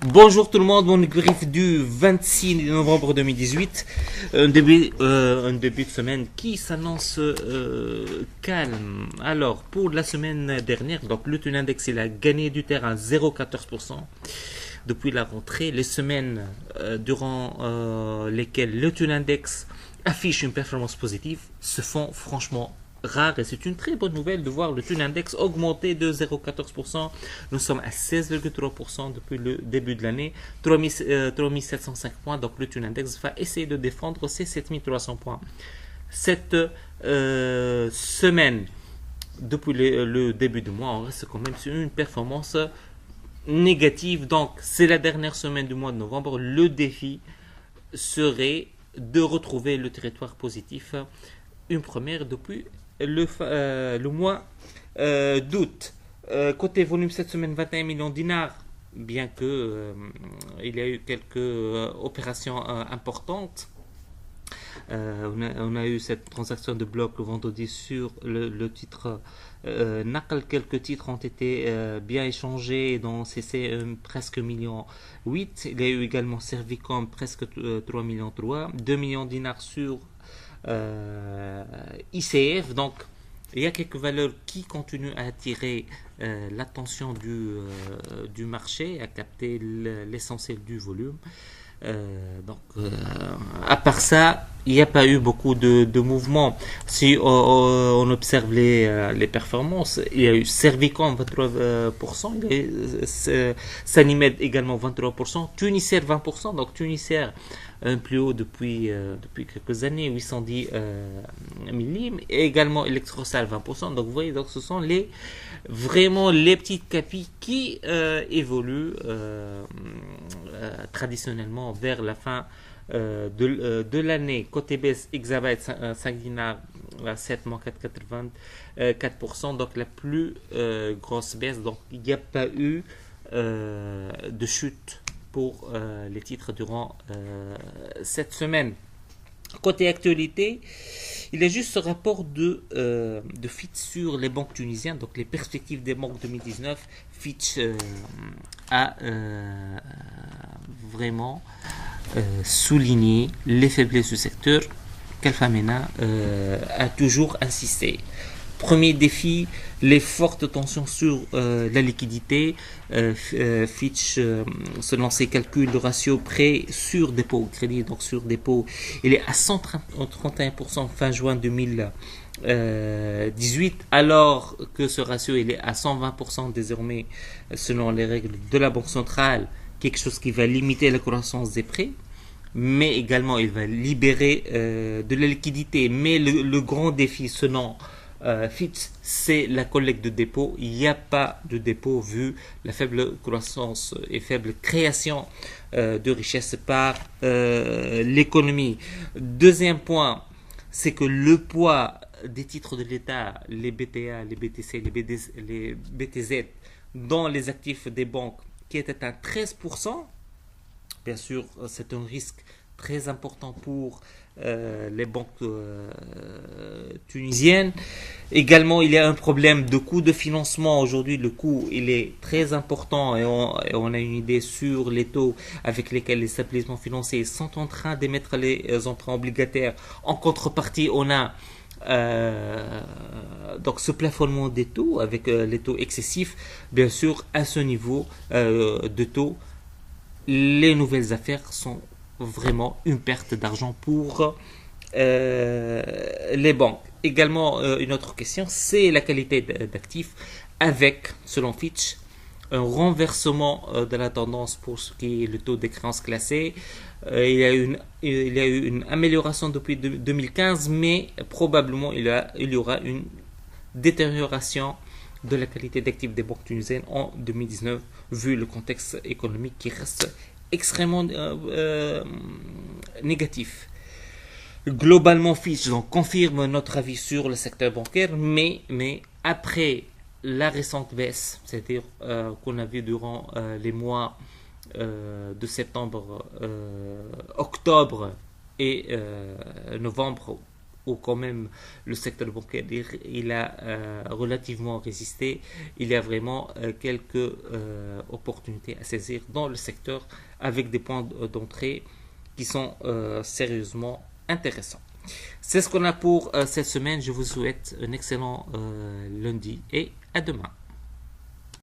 Bonjour tout le monde, mon griffe du 26 novembre 2018, un début de semaine qui s'annonce calme. Alors, pour la semaine dernière, donc le taux index il a gagné du terrain à 0,14% depuis la rentrée. Les semaines durant lesquelles le taux index affiche une performance positive se font franchement rare et c'est une très bonne nouvelle de voir le taux index augmenter de 0,14%. Nous sommes à 16,3% depuis le début de l'année, 3705 points. Donc le taux index va essayer de défendre ses 7300 points. Cette semaine, depuis le début du mois, on reste quand même sur une performance négative. Donc c'est la dernière semaine du mois de novembre. Le défi serait de retrouver le territoire positif, une première depuis le mois d'août. Côté volume cette semaine, 21 millions de dinars, bien que il y a eu quelques opérations importantes. On a eu cette transaction de bloc le vendredi sur le titre Naql. Quelques titres ont été bien échangés dans CC presque 1,8 million. Il y a eu également Servicom presque 3 millions 2 millions de dinars sur ICF. Donc il y a quelques valeurs qui continuent à attirer l'attention du marché, à capter l'essentiel du volume. À part ça, il n'y a pas eu beaucoup de mouvements. Si on observe les performances, il y a eu Servicom 23%, il y a eu Sanimed également 23%, Tunisair 20%, donc Tunisair un plus haut depuis quelques années, 810 millim, et également Electrosal 20%. Donc vous voyez, donc ce sont vraiment les petites capis qui évoluent traditionnellement vers la fin de l'année. Côté baisse, Exabyte 5 dinars à 7,484%, donc la plus grosse baisse. Donc il n'y a pas eu de chute pour les titres durant cette semaine. Côté actualité, il y a juste ce rapport de Fitch sur les banques tunisiennes, donc les perspectives des banques 2019. Fitch a vraiment souligné les faiblesses du secteur qu'Alpha Mena a toujours insisté. Premier défi, les fortes tensions sur la liquidité. Fitch, selon ses calculs, le ratio prêt sur dépôt crédit, donc sur dépôt, il est à 131% fin juin 2018, alors que ce ratio il est à 120% désormais selon les règles de la Banque centrale, quelque chose qui va limiter la croissance des prêts, mais également il va libérer de la liquidité. Mais le grand défi selon Fitch, c'est la collecte de dépôts. Il n'y a pas de dépôt vu la faible croissance et faible création de richesse par l'économie. Deuxième point, c'est que le poids des titres de l'État, les BTA, les BTC, les BTZ, dans les actifs des banques, qui est à 13%. Bien sûr, c'est un risque très important pour les banques tunisiennes. Également, il y a un problème de coût de financement. Aujourd'hui, le coût il est très important et on a une idée sur les taux avec lesquels les établissements financiers sont en train d'émettre les emprunts obligataires. En contrepartie, on a donc ce plafonnement des taux avec les taux excessifs. Bien sûr, à ce niveau de taux, les nouvelles affaires sont vraiment une perte d'argent pour les banques. Également, une autre question, c'est la qualité d'actifs avec, selon Fitch, un renversement de la tendance pour ce qui est le taux des créances classées. Il y a eu une amélioration depuis 2015, mais probablement il y aura une détérioration de la qualité d'actifs des banques tunisiennes en 2019, vu le contexte économique qui reste extrêmement négatif. Globalement, Fitch confirme notre avis sur le secteur bancaire, mais après la récente baisse, c'est-à-dire qu'on a vu durant les mois de septembre, octobre et novembre, où quand même le secteur bancaire il a relativement résisté. Il y a vraiment quelques opportunités à saisir dans le secteur avec des points d'entrée qui sont sérieusement intéressants. C'est ce qu'on a pour cette semaine. Je vous souhaite un excellent lundi et à demain.